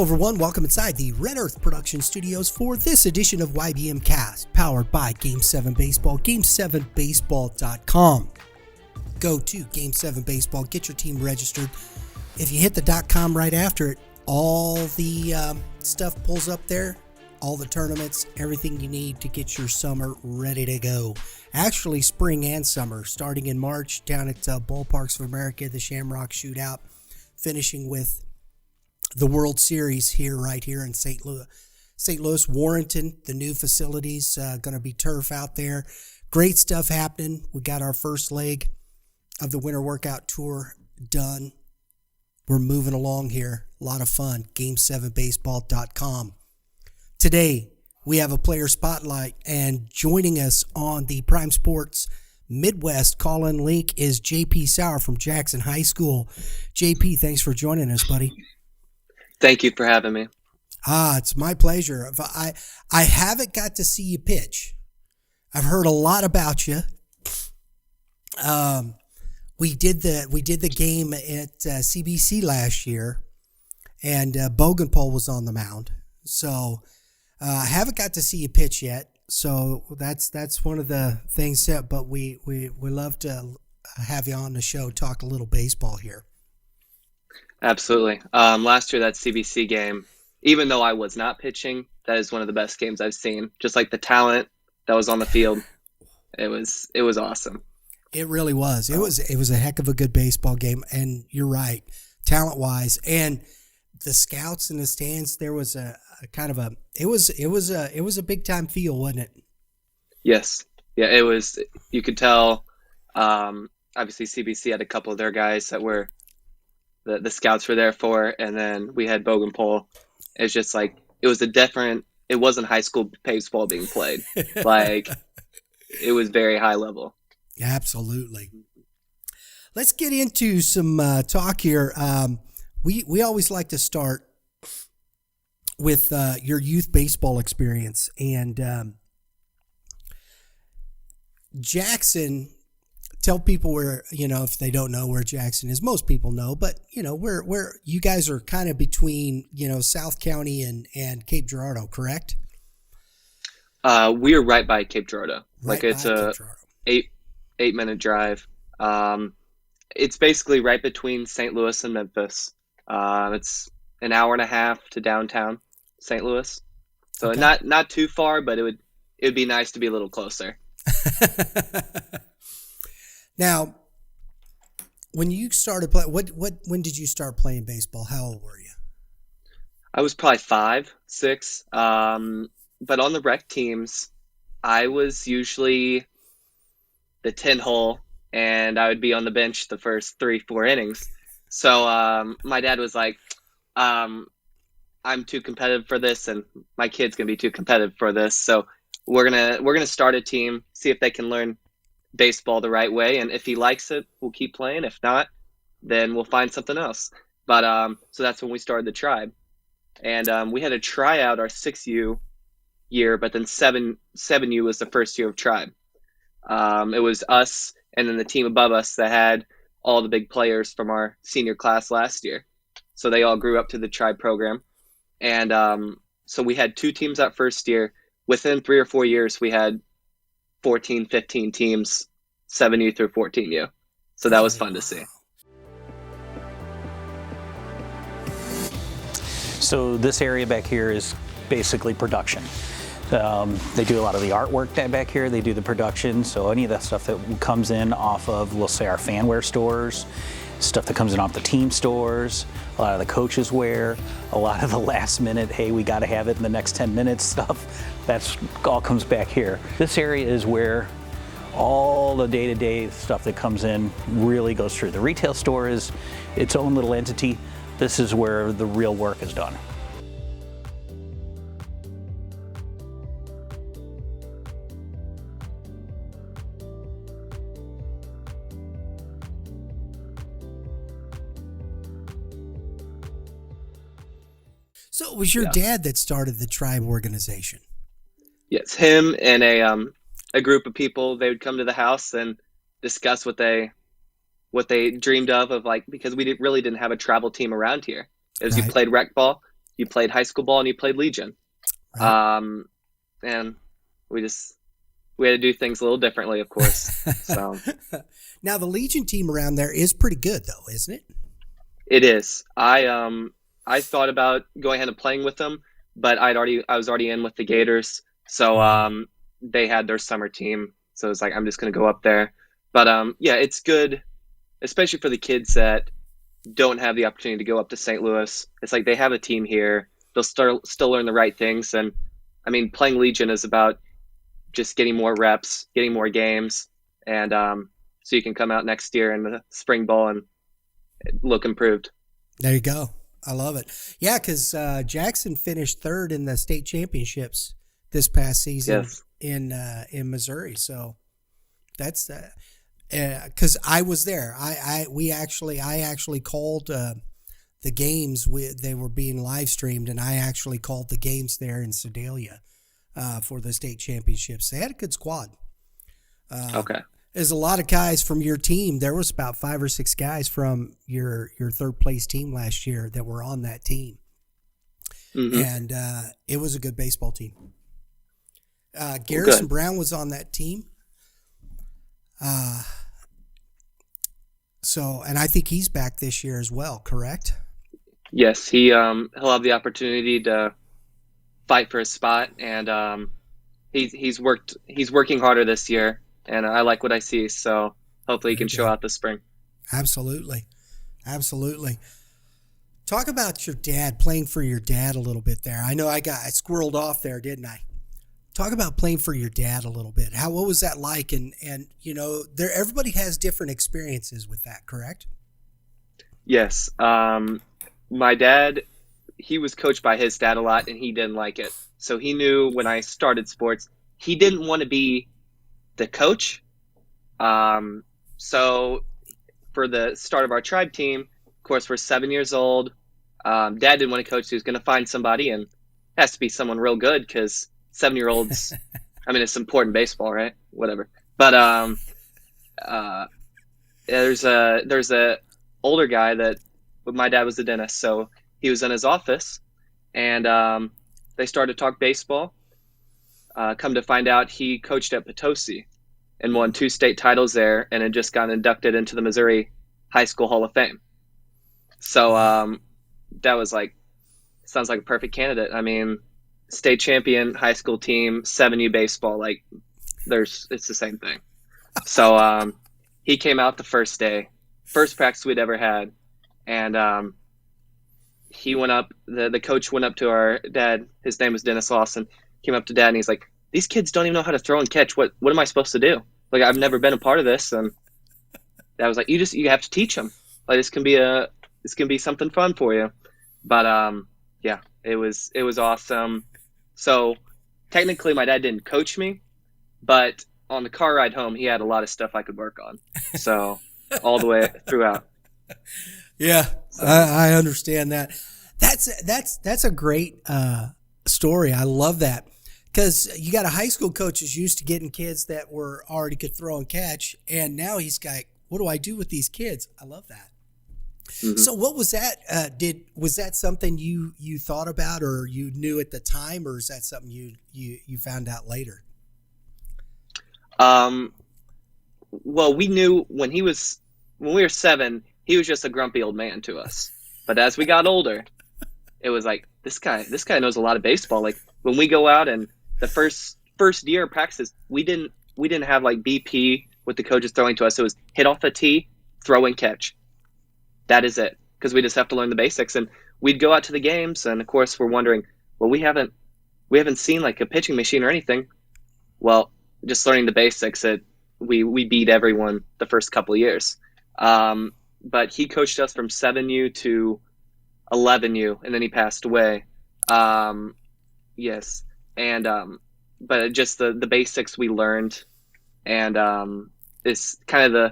everyone. Welcome inside the Red Earth Production Studios for this edition of YBMcast, powered by Game 7 Baseball, game7baseball.com. Go to Game 7 Baseball, get your team registered. If you hit the .com right after it, all the stuff pulls up there, all the tournaments, everything you need to get your summer ready to go. Actually, spring and summer, starting in March down at Ballparks of America, the Shamrock Shootout, finishing with the World Series right here in St. Louis, Warrenton, the new facilities, going to be turf out there. Great stuff happening. We got our first leg of the winter workout tour done. We're moving along here. A lot of fun. Game7baseball.com. Today, we have a player spotlight, and joining us on the Prime Sports Midwest call-in link is JP Sauer from Jackson High School. JP, thanks for joining us, buddy. Thank you for having me. It's my pleasure. I haven't got to see you pitch. I've heard a lot about you. We did the game at CBC last year, and Bogenpole was on the mound. So I haven't got to see you pitch yet. So that's one of the things that. But we love to have you on the show, talk a little baseball here. Absolutely. Last year, that CBC game, even though I was not pitching, that is one of the best games I've seen. Just like the talent that was on the field, it was awesome. It really was. It was a heck of a good baseball game, and you're right, talent wise, and the scouts in the stands. There was a kind of it was a big time feel, wasn't it? Yes. Yeah. It was. You could tell. Obviously, CBC had a couple of their guys that were. The scouts were there for, and then we had Bogenpole. It's just like it wasn't high school baseball being played. Like it was very high level. Absolutely. Let's get into some talk here. We always like to start with your youth baseball experience, and Jackson. Tell people where, if they don't know where Jackson is. Most people know, but where you guys are kind of between, South County and Cape Girardeau, correct? We are right by Cape Girardeau. Right, it's a 8-minute drive. It's basically right between St. Louis and Memphis. It's an hour and a half to downtown St. Louis. So okay. not too far, but it would be nice to be a little closer. Now, when you started playing, when did you start playing baseball? How old were you? I was probably 5, 6. But on the rec teams, I was usually the 10 hole, and I would be on the bench the first 3-4 innings. So my dad was like, I'm too competitive for this, and my kid's gonna be too competitive for this. So we're gonna start a team, see if they can learn baseball the right way, and if he likes it, we'll keep playing. If not, then we'll find something else. But so that's when we started the tribe, and we had a tryout our 6U year, but then 7U was the first year of tribe. It was us and then the team above us that had all the big players from our senior class last year, so they all grew up to the tribe program. And so we had 2 teams that first year. Within 3 or 4 years, we had 14, 15 teams, 7U through 14U. So that was fun to see. So this area back here is basically production. They do a lot of the artwork back here. They do the production. So any of that stuff that comes in off of, we'll say, our fanware stores, stuff that comes in off the team stores, a lot of the coaches wear, a lot of the last minute, hey, we got to have it in the next 10 minutes stuff. That's all comes back here. This area is where all the day-to-day stuff that comes in really goes through. The retail store is its own little entity. This is where the real work is done. So it was your dad that started the tribe organization? Yes, him and a group of people. They would come to the house and discuss what they dreamed of like, because we really didn't have a travel team around here. As Right. you played rec ball, you played high school ball and you played Legion. Right. And we had to do things a little differently, of course. So Now the Legion team around there is pretty good, though, isn't it? it is. I thought about going ahead and playing with them, but I was already in with the Gators. So they had their summer team. So it's like I'm just gonna go up there. But yeah, it's good, especially for the kids that don't have the opportunity to go up to St. Louis. It's like they have a team here. They'll still learn the right things. And I mean, playing Legion is about just getting more reps, getting more games, and so you can come out next year in the spring ball and look improved. There you go. I love it. Yeah, because Jackson finished third in the state championships this past season Yes. in Missouri. So that's because I was there. I actually called the games. They were being live streamed, and I actually called the games there in Sedalia for the state championships. They had a good squad. Okay. There's a lot of guys from your team. There was about 5 or 6 guys from your third place team last year that were on that team, and it was a good baseball team. Garrison Brown was on that team. And I think he's back this year as well, correct? Yes, he'll have the opportunity to fight for a spot, and he's working harder this year, and I like what I see. So hopefully he can show out this spring. Absolutely. Talk about your dad, playing for your dad a little bit there. I know I squirreled off there, didn't I? Talk about playing for your dad a little bit. What was that like? And you know, everybody has different experiences with that, correct? Yes. My dad, he was coached by his dad a lot, and he didn't like it. So he knew when I started sports, he didn't want to be the coach. So for the start of our tribe team, of course, we're 7 years old. Dad didn't want to coach, so he was going to find somebody, and it has to be someone real good because 7-year-olds, I mean, it's important baseball, right? Whatever. But there's a older guy that my dad was a dentist, so he was in his office, and they started to talk baseball. Come to find out, he coached at Potosi and won 2 state titles there, and had just gotten inducted into the Missouri High School Hall of Fame. So that was sounds like a perfect candidate. I mean, state champion high school team, 7U baseball, it's the same thing. So he came out the first day, first practice we'd ever had, and he went up. The coach went up to our dad. His name was Dennis Lawson. Came up to dad and he's like, "These kids don't even know how to throw and catch. What am I supposed to do? I've never been a part of this." And dad was like, "You have to teach them. This can be something fun for you." But yeah, it was awesome. So technically my dad didn't coach me, but on the car ride home, he had a lot of stuff I could work on. So all the way throughout. Yeah, so. I understand that. That's a great story. I love that because you got a high school coach who's used to getting kids that already could throw and catch, and now he's got, what do I do with these kids? I love that. Mm-hmm. So what was that? Was that something you thought about or you knew at the time, or is that something you found out later? Well, we knew when we were 7, he was just a grumpy old man to us. But as we got older, it was like, this guy knows a lot of baseball. When we go out and the first year of practices, we didn't have BP with the coaches throwing to us. It was hit off the tee, throw and catch. That is it, because we just have to learn the basics. And we'd go out to the games, and of course we're wondering, well, we haven't seen a pitching machine or anything. Well, just learning the basics, we beat everyone the first couple of years. But he coached us from 7U to 11U, and then he passed away. Yes, and but just the basics we learned, and it's kind of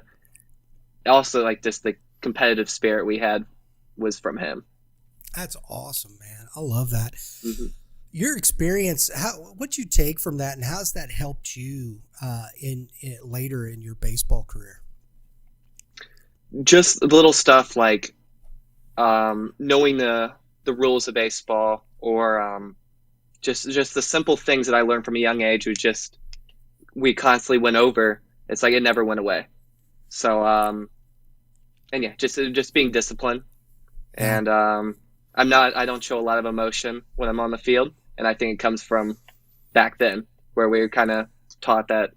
just the competitive spirit we had was from him. That's awesome, man. I love that. Mm-hmm. Your experience, what'd you take from that, and how's that helped you in later in your baseball career? Just little stuff like knowing the the rules of baseball or just the simple things that I learned from a young age was just we constantly went over. It's like it never went away. So and yeah, just being disciplined. Yeah. And I don't show a lot of emotion when I'm on the field, and I think it comes from back then where we were kind of taught that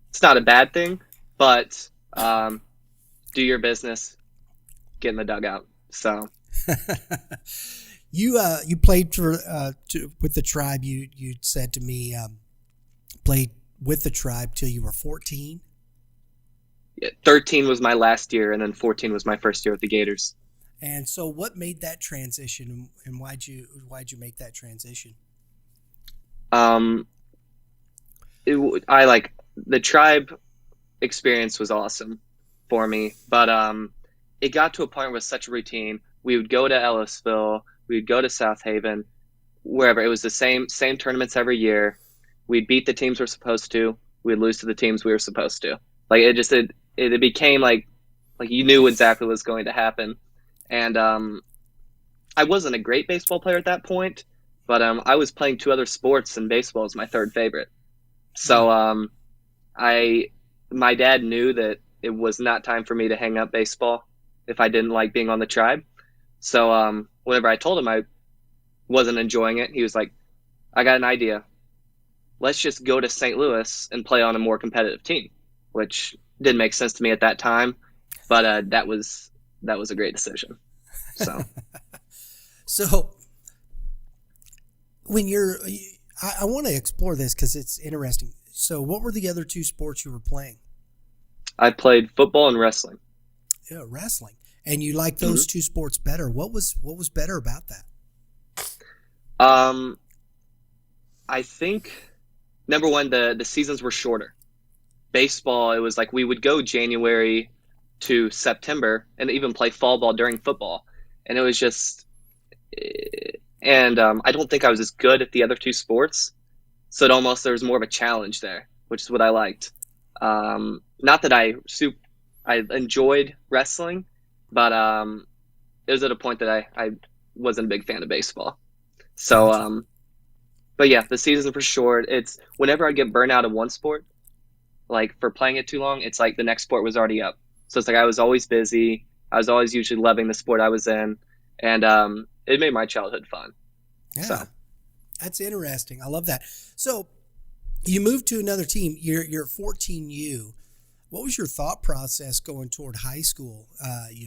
it's not a bad thing, but do your business, get in the dugout. So You played for with the Tribe. You said to me played with the Tribe till you were 14. 13 was my last year, and then 14 was my first year with the Gators. And so, what made that transition, and why'd you make that transition? I like the Tribe experience was awesome for me, but it got to a point where it was such a routine. We would go to Ellisville, we would go to South Haven, wherever. It was the same tournaments every year. We'd beat the teams we're supposed to. We'd lose to the teams we were supposed to. Like it became like you knew exactly what was going to happen. And I wasn't a great baseball player at that point, but I was playing two other sports, and baseball was my third favorite. So my dad knew that it was not time for me to hang up baseball if I didn't like being on the Tribe. So whenever I told him I wasn't enjoying it, he was like, I got an idea. Let's just go to St. Louis and play on a more competitive team, which didn't make sense to me at that time. But that was a great decision. So, So when I want to explore this because it's interesting. So what were the other two sports you were playing? I played football and wrestling. Yeah, wrestling. And you like those two sports better. What was better about that? I think number one, the seasons were shorter. Baseball, it was like we would go January to September and even play fall ball during football. And it was just, and I don't think I was as good at the other two sports. So there was more of a challenge there, which is what I liked. Not that I enjoyed wrestling, but it was at a point that I wasn't a big fan of baseball. So, but yeah, the seasons were short. It's whenever I get burnt out of one sport, like for playing it too long, it's like the next sport was already up. So it's like I was always busy. I was always usually loving the sport I was in, and it made my childhood fun. Yeah, so that's interesting. I love that. So you moved to another team. You're 14U. What was your thought process going toward high school?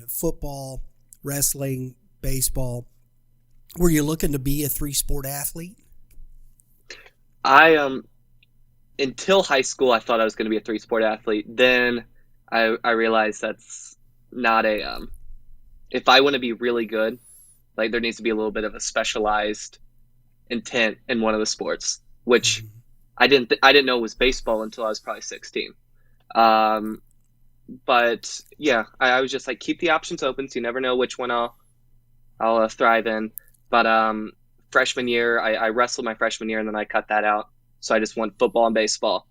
Football, wrestling, baseball. Were you looking to be a 3-sport athlete? Until high school, I thought I was going to be a 3-sport athlete. Then I realized that's not if I want to be really good, like there needs to be a little bit of a specialized intent in one of the sports, which I didn't know was baseball until I was probably 16. But yeah, I was just like, keep the options open, so you never know which one I'll thrive in. But freshman year, I wrestled my freshman year, and then I cut that out. So I just went football and baseball,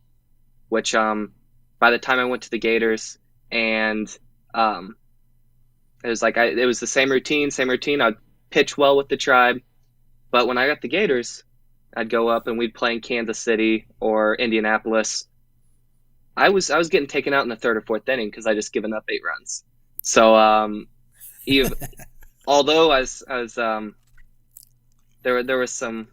which by the time I went to the Gators, and it was like it was the same routine. I'd pitch well with the Tribe, but when I got the Gators, I'd go up and we'd play in Kansas City or Indianapolis. I was getting taken out in the third or fourth inning because I just given up 8 runs. So although I was there was some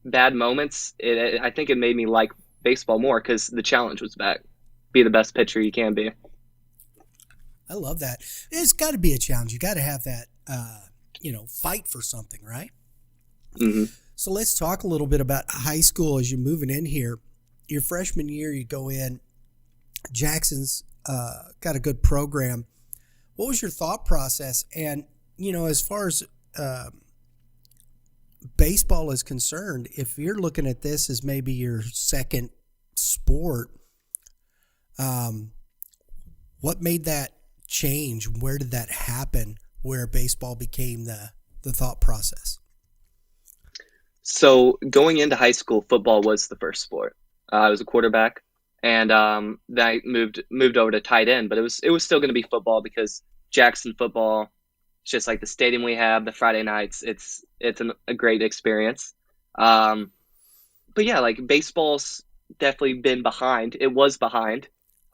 bad moments, I think it made me like baseball more because the challenge was back. Be the best pitcher you can be. I love that. It's got to be a challenge. You got to have that, fight for something, right? Mm-hmm. So let's talk a little bit about high school as you're moving in here. Your freshman year, you go in. Jackson's got a good program. What was your thought process? And, as far as baseball is concerned, if you're looking at this as maybe your second sport, what made that change? Where did that happen where baseball became the thought process? So going into high school, football was the first sport. I was a quarterback, and then I moved over to tight end, but it was still going to be football because Jackson football It's just like the stadium we have, the Friday nights. It's a great experience. But yeah, like baseball's definitely been behind. It was behind.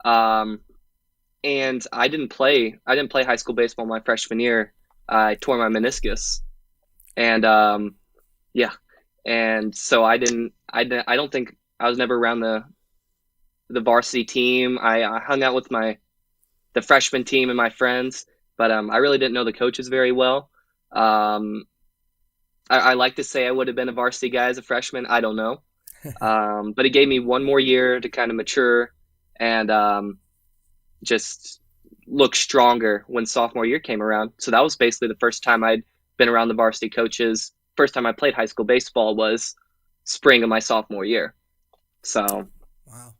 And I didn't play high school baseball my freshman year. I tore my meniscus. And yeah. And so I don't think I was never around the varsity team. I hung out with the freshman team and my friends, but I really didn't know the coaches very well. I like to say I would have been a varsity guy as a freshman. I don't know. But it gave me one more year to kind of mature and just look stronger when sophomore year came around. So that was basically the first time I'd been around the varsity coaches. First time I played high school baseball was spring of my sophomore year. So, wow.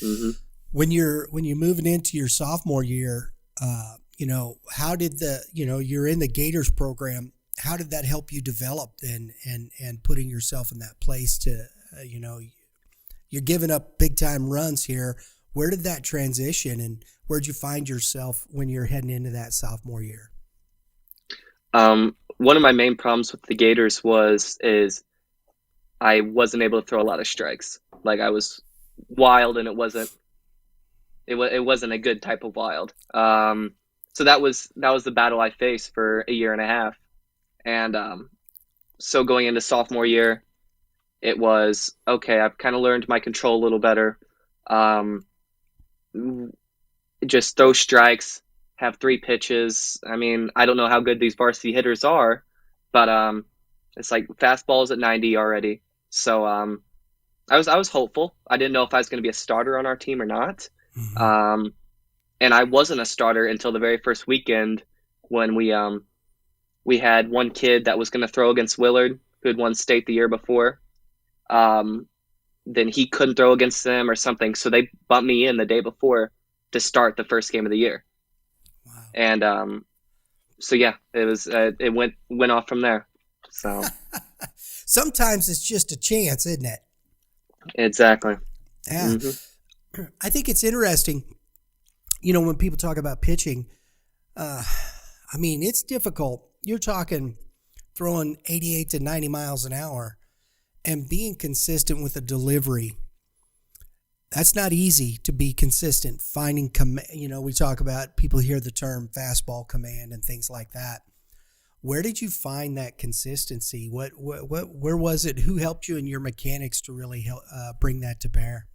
Mm-hmm. When you're moving into your sophomore year, how did you're in the Gators program. How did that help you develop and putting yourself in that place to, you're giving up big time runs here. Where did that transition and where'd you find yourself when you're heading into that sophomore year? One of my main problems with the Gators is I wasn't able to throw a lot of strikes. Like I was wild and it wasn't a good type of wild. So that was the battle I faced for a year and a half. And so going into sophomore year, it was, okay, I've kind of learned my control a little better. Just throw strikes, have 3 pitches. I mean, I don't know how good these varsity hitters are, but it's like fastballs at 90 already. So I was hopeful. I didn't know if I was going to be a starter on our team or not. Mm-hmm. And I wasn't a starter until the very first weekend when we had one kid that was going to throw against Willard, who had won state the year before. Then he couldn't throw against them or something, so they bumped me in the day before to start the first game of the year. Wow. And so yeah, it was it went off from there. So sometimes it's just a chance, isn't it? exactly. Yeah. Mm-hmm. I think it's interesting, when people talk about pitching, it's difficult. You're talking throwing 88 to 90 miles an hour and being consistent with a delivery. That's not easy to be consistent. Finding, we talk about, people hear the term fastball command and things like that. Where did you find that consistency? Where was it? Who helped you in your mechanics to really help bring that to bear?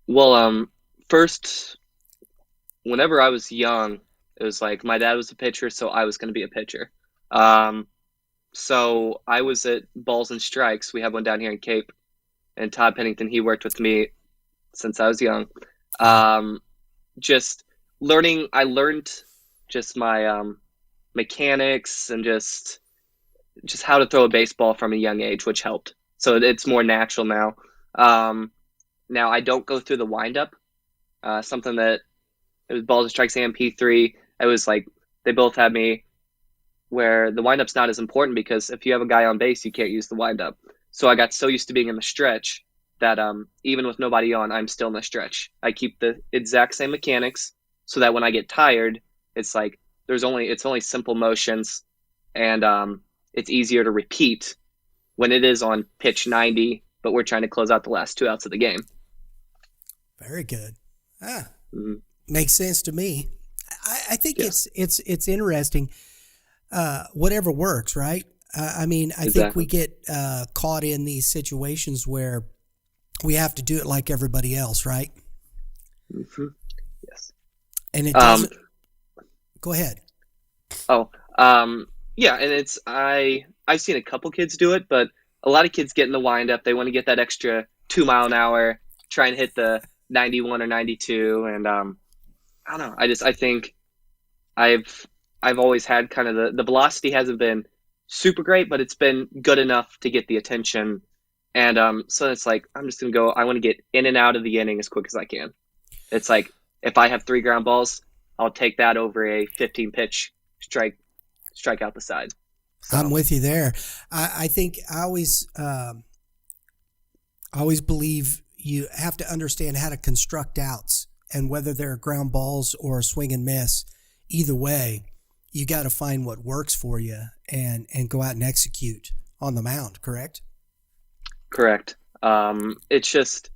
Well, first, whenever I was young, it was like my dad was a pitcher, so I was going to be a pitcher. So I was at Balls and Strikes. We have one down here in Cape. And Todd Pennington, he worked with me since I was young. Just learning, I learned just my mechanics and just how to throw a baseball from a young age, which helped. So it's more natural now. Now I don't go through the windup. Something that it was Balls and Strikes and P3. It was like they both had me where the windup's not as important because if you have a guy on base, you can't use the windup. So I got so used to being in the stretch that even with nobody on, I'm still in the stretch. I keep the exact same mechanics so that when I get tired, it's like it's only simple motions, and it's easier to repeat when it is on pitch 90, but we're trying to close out the last 2 outs of the game. Very good. Makes sense to me. I think it's interesting. Whatever works, right? I think we get caught in these situations where we have to do it like everybody else, right? Mm-hmm. Yes. And it doesn't. Go ahead. Yeah, and I've seen a couple kids do it, but a lot of kids get in the windup. They want to get that extra 2 mile an hour, try and hit the 91 or 92, and I don't know. I think I've always had kind of the velocity hasn't been super great, but it's been good enough to get the attention. And so it's like, I'm just going to go, I want to get in and out of the inning as quick as I can. It's like, if I have 3 ground balls, I'll take that over a 15 pitch strike out the side. So. I'm with you there. I think I always believe you have to understand how to construct outs, and whether they're ground balls or a swing and miss, either way, you got to find what works for you and go out and execute on the mound, correct? Correct. It's just,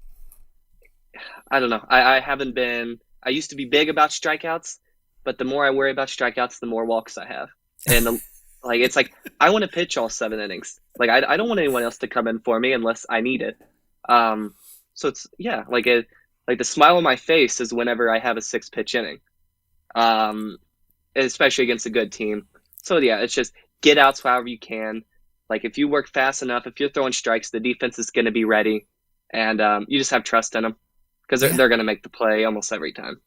I don't know. I haven't been, I used to be big about strikeouts, but the more I worry about strikeouts, the more walks I have. And it's like, I want to pitch all 7 innings. Like, I don't want anyone else to come in for me unless I need it. So it's, yeah, like the smile on my face is whenever I have a 6-pitch inning, especially against a good team. So yeah, it's just get outs however you can. Like, if you work fast enough, if you're throwing strikes, the defense is going to be ready, and you just have trust in them because they're going to make the play almost every time.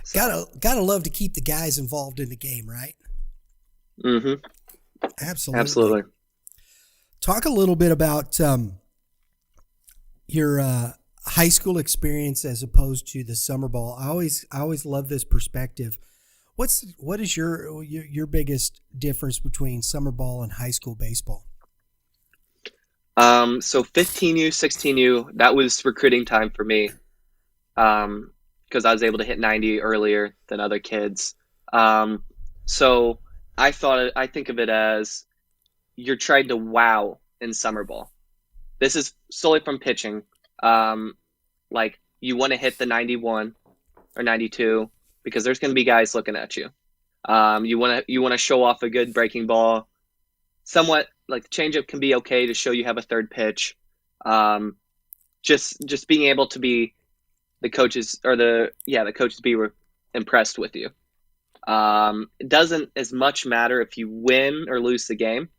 So. Gotta love to keep the guys involved in the game, right? Mm-hmm. Absolutely. Talk a little bit about your high school experience as opposed to the summer ball. I always love this perspective. What is your biggest difference between summer ball and high school baseball? So 15U, 16U, that was recruiting time for me. Because I was able to hit 90 earlier than other kids. So I think of it as you're trying to wow in summer ball. This is solely from pitching. Like, you want to hit the 91 or 92 because there's going to be guys looking at you. You want to show off a good breaking ball. Somewhat like the changeup can be okay to show you have a third pitch. Just being able to be the coaches be impressed with you. It doesn't as much matter if you win or lose the game.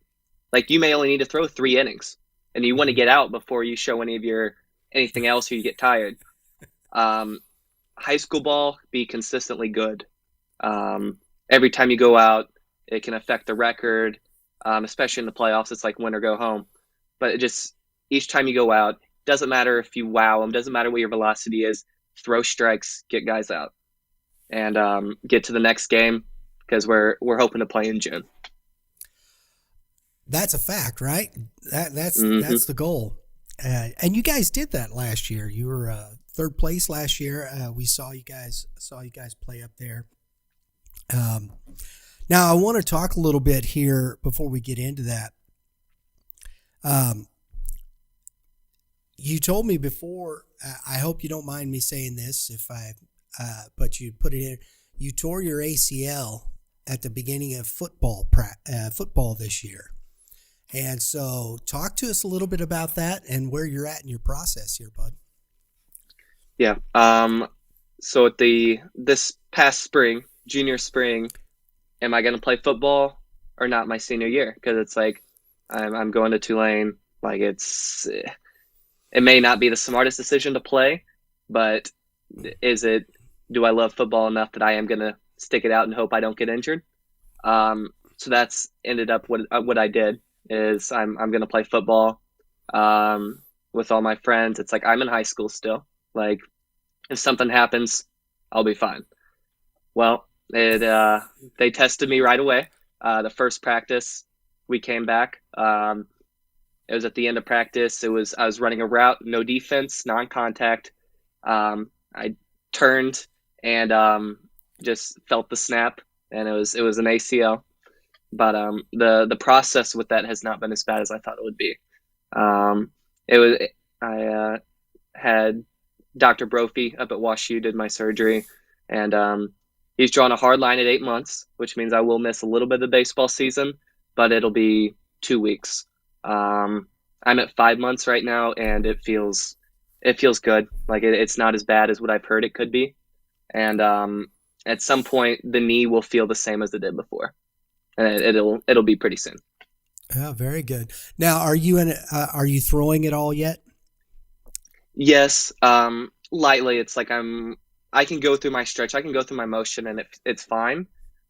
Like, you may only need to throw 3 innings and you want to get out before you show anything else or you get tired. High school ball, be consistently good. Every time you go out, it can affect the record, especially in the playoffs. It's like win or go home. But each time you go out, doesn't matter if you wow them, doesn't matter what your velocity is, throw strikes, get guys out, and get to the next game because we're hoping to play in June. That's a fact, right? That's the goal. And you guys did that last year. You were third place last year. We saw you guys play up there. Now I want to talk a little bit here before we get into that. You told me before, I hope you don't mind me saying this but you put it in, you tore your ACL at the beginning of football this year. And so talk to us a little bit about that and where you're at in your process here, bud. Yeah. So at this past spring, junior spring, am I going to play football or not my senior year? Because it's like, I'm going to Tulane. Like, it may not be the smartest decision to play, but do I love football enough that I am going to stick it out and hope I don't get injured? So that's ended up what I did is I'm going to play football with all my friends. It's like, I'm in high school still. Like, if something happens, I'll be fine. Well, they tested me right away. The first practice, we came back. It was at the end of practice. I was running a route, no defense, non-contact. I turned and just felt the snap, and it was an ACL. But the process with that has not been as bad as I thought it would be. I had Dr. Brophy up at WashU did my surgery, and he's drawn a hard line at 8 months, which means I will miss a little bit of the baseball season, but it'll be 2 weeks. I'm at 5 months right now, and it feels good. Like, it's not as bad as what I've heard it could be, and at some point the knee will feel the same as it did before, and it'll be pretty soon. Oh, very good. Now, are you throwing it all yet? Yes, lightly. It's like I can go through my stretch, I can go through my motion, and it's fine.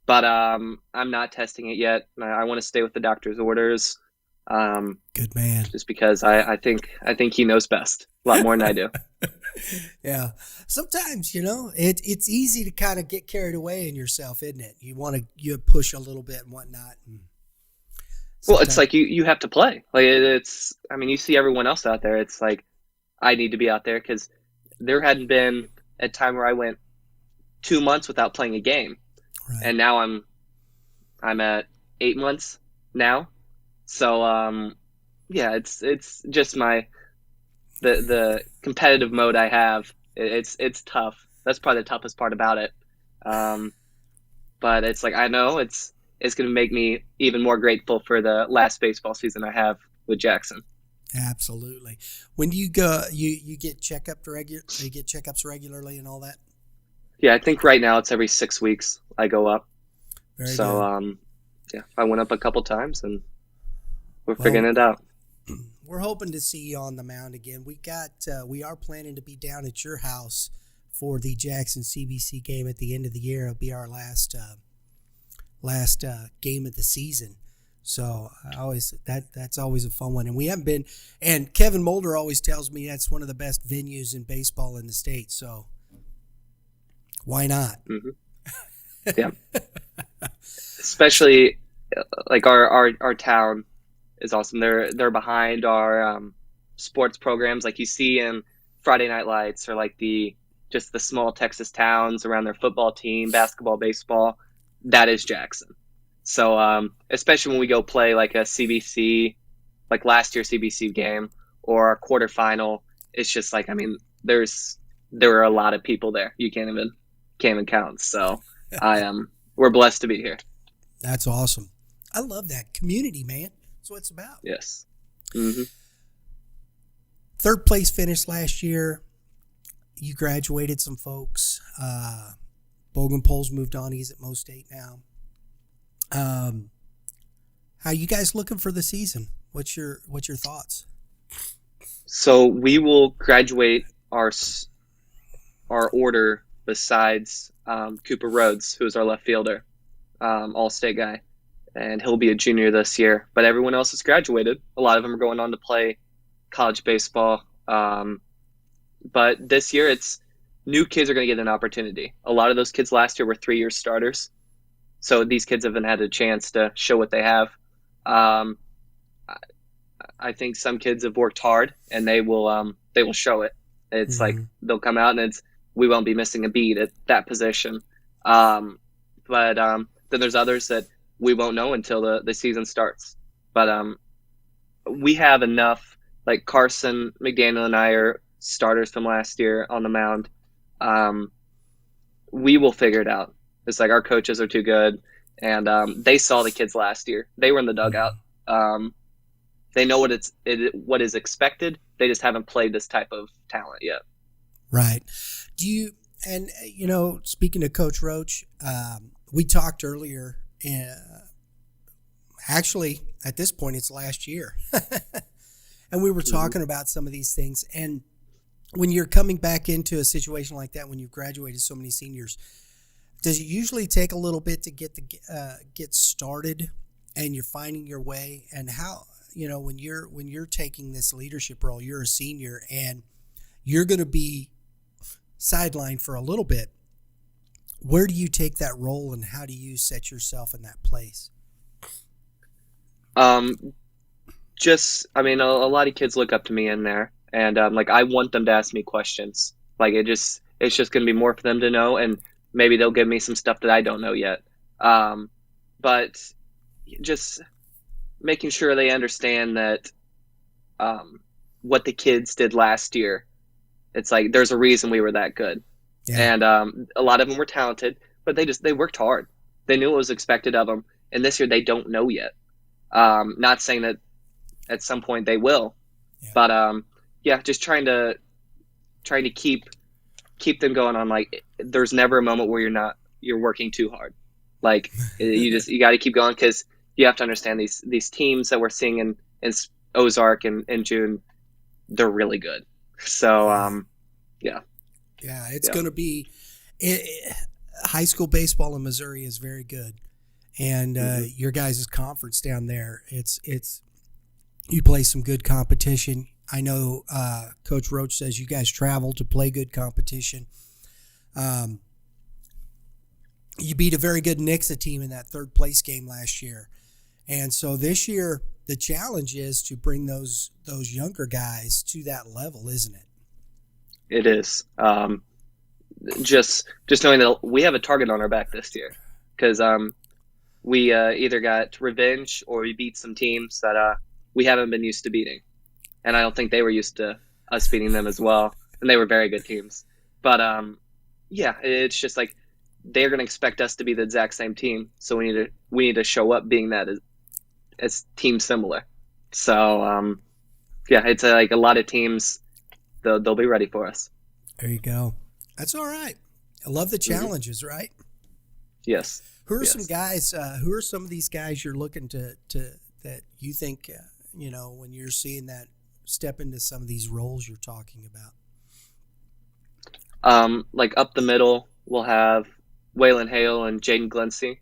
But I'm not testing it yet. I want to stay with the doctor's orders. Good man. Just because I think he knows best a lot more than I do. Yeah. Sometimes, it's easy to kind of get carried away in yourself, isn't it? You push a little bit and whatnot. Well, it's like you have to play. Like, you see everyone else out there. It's like, I need to be out there because there hadn't been a time where I went 2 months without playing a game. Right. And now I'm I'm at 8 months now. So yeah, it's just the competitive mode I have. It's tough. That's probably the toughest part about it. But it's like I know it's going to make me even more grateful for the last baseball season I have with Jackson. Absolutely. When do you go? You get You get checkups regularly and all that. Yeah, I think right now it's every 6 weeks I go up. Very So good. yeah, I went up a couple times and we're Well, figuring it out. we're hoping to see you on the mound again. We are planning to be down at your house for the Jackson CBC game at the end of the year. It'll be our last game of the season. So that's always a fun one. And we haven't been. And Kevin Mulder always tells me that's one of the best venues in baseball in the state. So why not? Mm-hmm. Yeah, especially like our town is awesome. They're behind our sports programs, like you see in Friday Night Lights, or like the small Texas towns around their football team, basketball, baseball. That is Jackson. So especially when we go play like a CBC, like last year's CBC game or a quarterfinal, it's just like, I mean, there are a lot of people there. You can't even count. So we're blessed to be here. That's awesome. I love that community, man. That's what it's about. Yes. Mm-hmm. Third place finish last year. You graduated some folks. Bogenpole's moved on. He's at Mo State now. How you guys looking for the season? What's your thoughts? So we will graduate our order besides Cooper Rhodes, who is our left fielder, all-state guy, and he'll be a junior this year. But everyone else has graduated. A lot of them are going on to play college baseball. But this year, it's new kids are going to get an opportunity. A lot of those kids last year were 3-year starters. So these kids haven't had a chance to show what they have. I think some kids have worked hard, and they will show it. It's like they'll come out, and we won't be missing a beat at that position. But then there's others that we won't know until the season starts. But we have enough. Like Carson McDaniel and I are starters from last year on the mound. We will figure it out. It's like our coaches are too good, and they saw the kids last year. They were in the dugout. They know what is expected. They just haven't played this type of talent yet. Right. Speaking of Coach Roach, we talked earlier. Actually, at this point, it's last year, and we were talking about some of these things. And when you're coming back into a situation like that, when you've graduated so many seniors, does it usually take a little bit to get started, and you're finding your way? And how, when you're taking this leadership role, you're a senior and you're going to be sidelined for a little bit. Where do you take that role, and how do you set yourself in that place? A lot of kids look up to me in there, and I want them to ask me questions. Like it's just going to be more for them to know, and maybe they'll give me some stuff that I don't know yet. But just making sure they understand that what the kids did last year, it's like there's a reason we were that good. Yeah. And a lot of them were talented, but they worked hard. They knew what was expected of them, and this year they don't know yet. Not saying that at some point they will, but just trying to keep them going on. Like there's never a moment where you're working too hard. Like you got to keep going, because you have to understand these teams that we're seeing in Ozark and in June, they're really good. So it's going to be high school baseball in Missouri is very good, and your guys' conference down there, it's you play some good competition. I know Coach Roach says you guys travel to play good competition. You beat a very good Nixa team in that third place game last year. And so this year, the challenge is to bring those younger guys to that level, isn't it? It is. Just knowing that we have a target on our back this year, because we either got revenge or we beat some teams that we haven't been used to beating. And I don't think they were used to us beating them as well. And they were very good teams. But yeah, it's just like they're going to expect us to be the exact same team. So we need to show up being that as team similar. So yeah, it's like a lot of teams, they'll be ready for us. There you go. That's all right. I love the challenges, right? Yes. Who are some guys? Who are some of these guys you're looking to that you think when you're seeing that step into some of these roles you're talking about? Like up the middle, we'll have Waylon Hale and Jaden Glency.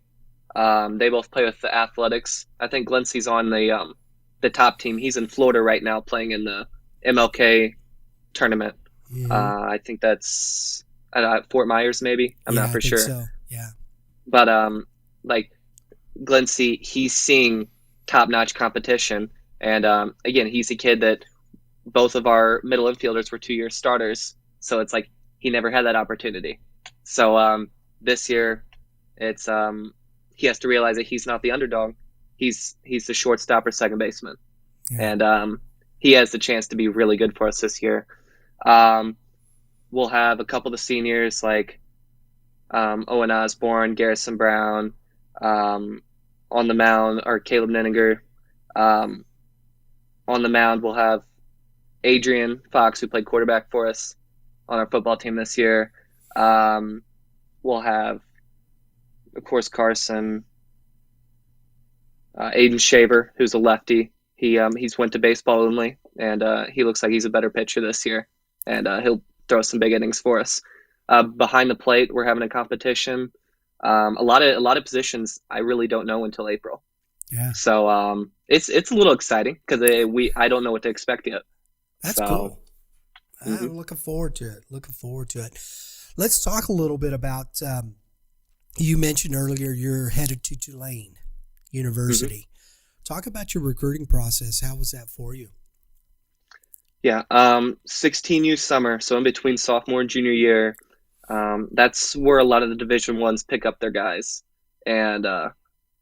They both play with the Athletics. I think Glency's on the top team. He's in Florida right now playing in the MLK tournament. Mm-hmm. I think that's Fort Myers, maybe. I'm not for sure. So. Yeah. But like Glency, he's seeing top-notch competition, and again, he's a kid that both of our middle infielders were 2-year starters, so it's like he never had that opportunity. So this year, it's he has to realize that he's not the underdog. He's the shortstop or second baseman, and he has the chance to be really good for us this year. We'll have a couple of the seniors like Owen Osborne, Garrison Brown, on the mound, or Caleb Nenninger. On the mound, we'll have Adrian Fox, who played quarterback for us on our football team this year. We'll have, of course, Carson, Aiden Shaver, who's a lefty. He's went to baseball only, and he looks like he's a better pitcher this year, and he'll throw some big innings for us. Behind the plate, we're having a competition. A lot of positions I really don't know until April. Yeah. So it's a little exciting because I don't know what to expect yet. That's cool. I'm looking forward to it. Let's talk a little bit about. You mentioned earlier you're headed to Tulane University. Talk about your recruiting process. How was that for you? Yeah, 16U summer, so in between sophomore and junior year, that's where a lot of the Division I's pick up their guys. And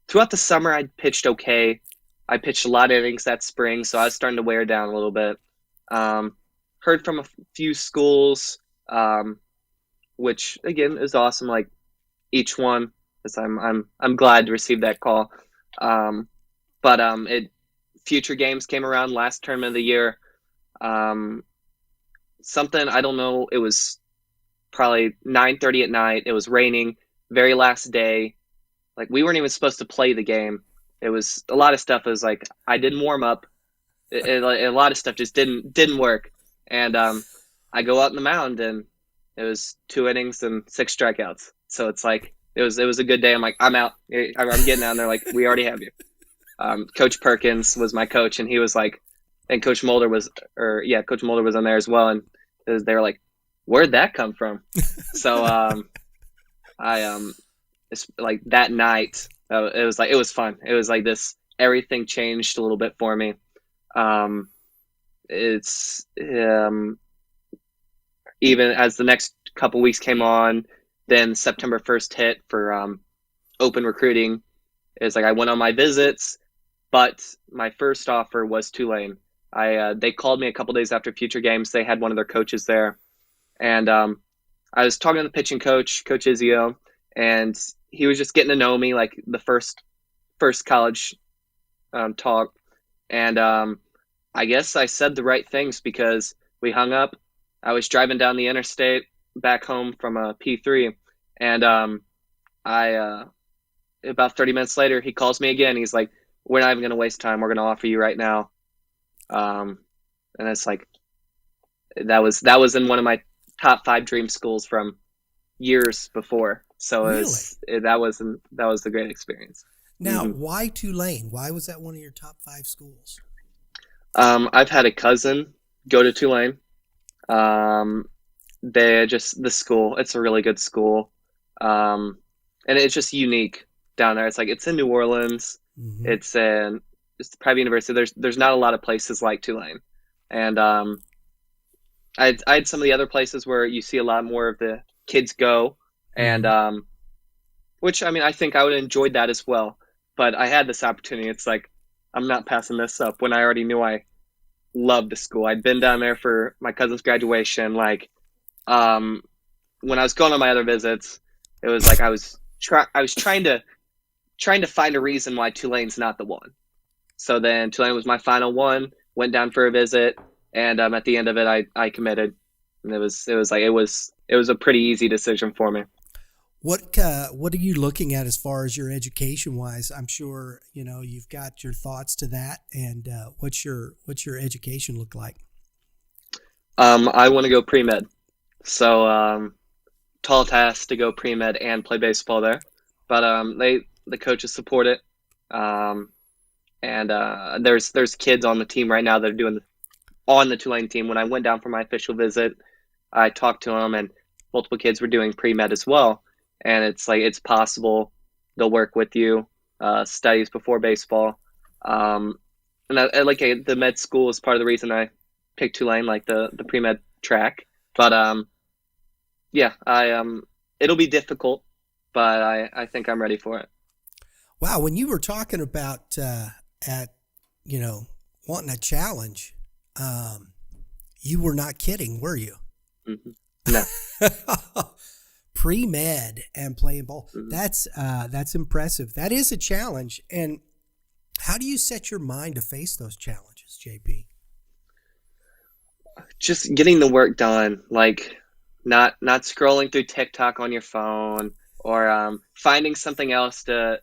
throughout the summer, I pitched okay. I pitched a lot of innings that spring, so I was starting to wear down a little bit. Heard from a few schools, which again is awesome. Like each one, because I'm glad to receive that call. But future games came around last tournament of the year. Something, I don't know, it was probably 9:30 at night. It was raining, very last day. Like we weren't even supposed to play the game. It was a lot of stuff. It was like I didn't warm up. A lot of stuff just didn't work. And I go out in the mound and it was 2 innings and 6 strikeouts. So it's like it was a good day. I'm like, I'm out. I'm getting out. And they're like, we already have you. Coach Perkins was my coach, and he was like, and Coach Mulder was on there as well. And they were like, where'd that come from? So it's like that night, it was fun. It was like this, everything changed a little bit for me. It's even as the next couple weeks came on, then September 1st hit for open recruiting. It's like I went on my visits, but my first offer was Tulane. They called me a couple days after future games. They had one of their coaches there, and I was talking to the pitching coach, Coach Izio, and he was just getting to know me, like the first college talk. And I guess I said the right things because we hung up. I was driving down the interstate back home from a P3, and about 30 minutes later, he calls me again. He's like, we're not even going to waste time. We're going to offer you right now. And it's like, that was in one of my top 5 dream schools from years before. So really? that was a great experience. Now, why Tulane? Why was that one of your top 5 schools? I've had a cousin go to Tulane. The school, it's a really good school. And it's just unique down there. It's like, it's in New Orleans. It's a private university. There's not a lot of places like Tulane. And I had some of the other places where you see a lot more of the kids go, and which, I mean, I think I would have enjoyed that as well. but I had this opportunity. It's like, I'm not passing this up when I already knew I loved the school. I'd been down there for my cousin's graduation. Like, when I was going on my other visits, it was like I was trying to find a reason why Tulane's not the one. So then Tulane was my final one. Went down for a visit, and at the end of it, I committed, and it was a pretty easy decision for me. What are you looking at as far as your education wise? I'm sure you've got your thoughts to that, and what's your education look like? I want to go pre-med, so tall task to go pre-med and play baseball there, but the coaches support it, and there's kids on the team right now that are on the Tulane team. When I went down for my official visit, I talked to them, and multiple kids were doing pre-med as well. And it's like, it's possible they'll work with you, studies before baseball. And I like the med school is part of the reason I picked Tulane, like the pre-med track. But yeah, it'll be difficult, but I think I'm ready for it. Wow, when you were talking about wanting a challenge, you were not kidding, were you? Mm-hmm. No. Pre-med and playing ball. Mm-hmm. That's impressive. That is a challenge. And how do you set your mind to face those challenges, JP? Just getting the work done, like not scrolling through TikTok on your phone, or finding something else to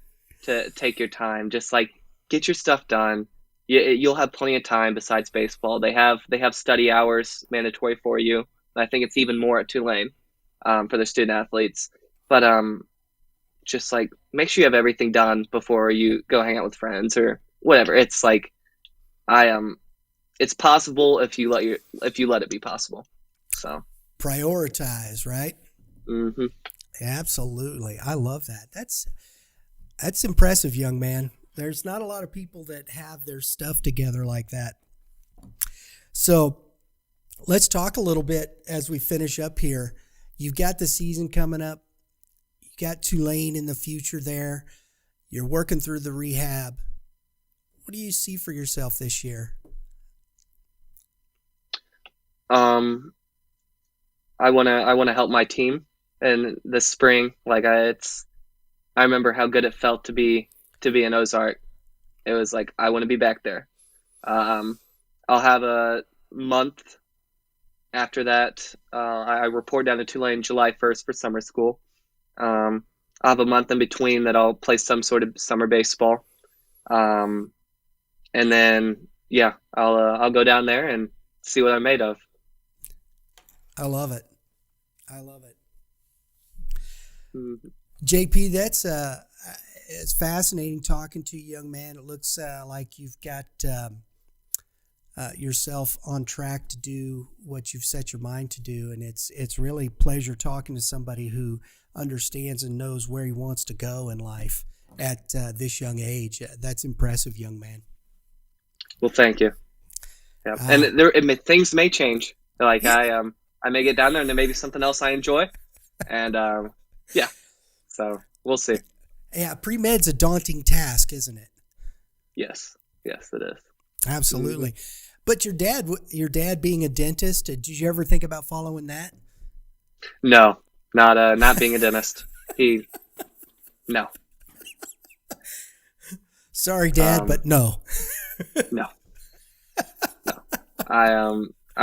take your time. Just like, get your stuff done. You'll have plenty of time besides baseball. They have study hours mandatory for you. And I think it's even more at Tulane. For the student athletes, but just like, make sure you have everything done before you go hang out with friends or whatever. It's like, it's possible if you let it be possible. So prioritize, right? Mm-hmm. Absolutely, I love that. That's impressive, young man. There's not a lot of people that have their stuff together like that. So let's talk a little bit as we finish up here. You've got the season coming up. You got Tulane in the future there. You're working through the rehab. What do you see for yourself this year? I want to help my team in the spring. Like, I remember how good it felt to be in Ozark. It was like, I want to be back there. I'll have a month. After that, I report down to Tulane July 1st for summer school. I'll have a month in between that I'll play some sort of summer baseball. And then, yeah, I'll go down there and see what I'm made of. I love it. I love it. Mm-hmm. JP, it's fascinating talking to you, young man. It looks like you've got yourself on track to do what you've set your mind to do, and it's really a pleasure talking to somebody who understands and knows where he wants to go in life at this young age. That's impressive, young man. Well, thank you. Yeah, and things may change. Like, yeah. I may get down there, and there may be something else I enjoy, and yeah. So we'll see. Yeah, pre-med's a daunting task, isn't it? Yes, it is. Absolutely. Mm-hmm. But your dad being a dentist, did you ever think about following that? No, not being a dentist. No. Sorry, Dad, but no. No. I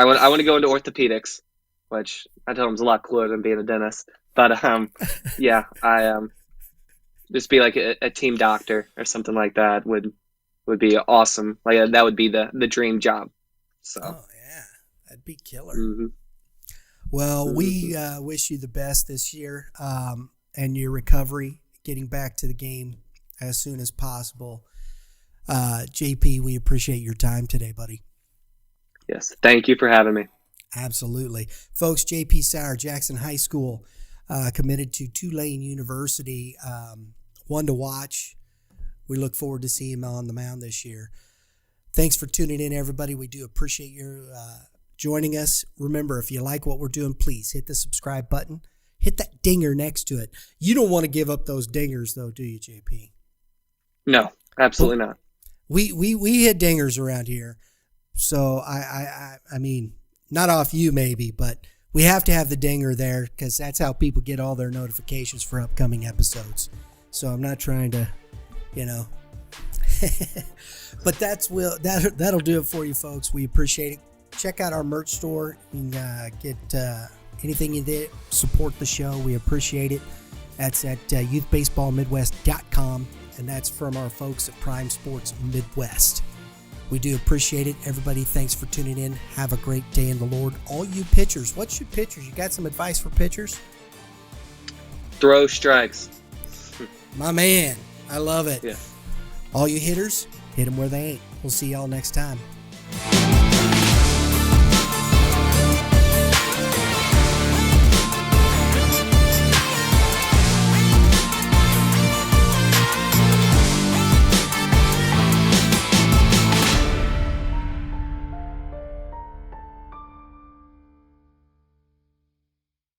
want to go into orthopedics, which I told him is a lot cooler than being a dentist. But yeah, just be like a team doctor or something like that would be awesome. Like, that would be the dream job. So. Oh yeah, that'd be killer. Mm-hmm. Well, we wish you the best this year, and your recovery, getting back to the game as soon as possible. JP, we appreciate your time today, buddy. Yes, thank you for having me. Absolutely, folks. JP Sauer, Jackson High School, committed to Tulane University. One to watch. We look forward to seeing him on the mound this year. Thanks for tuning in, everybody. We do appreciate your joining us. Remember, if you like what we're doing, please hit the subscribe button. Hit that dinger next to it. You don't want to give up those dingers, though, do you, JP? No, absolutely not. We hit dingers around here, so I mean, not off you maybe, but we have to have the dinger there because that's how people get all their notifications for upcoming episodes. So I'm not trying to, but that'll do it for you folks. We appreciate it. Check out our merch store. You can get anything you did, support the show. We appreciate it. That's at youthbaseballmidwest.com, and that's from our folks at Prime Sports Midwest. We do appreciate it. Everybody, thanks for tuning in. Have a great day in the Lord. All you pitchers, what should pitchers? You got some advice for pitchers? Throw strikes. My man, I love it. Yeah. All you hitters, hit them where they ain't. We'll see y'all next time.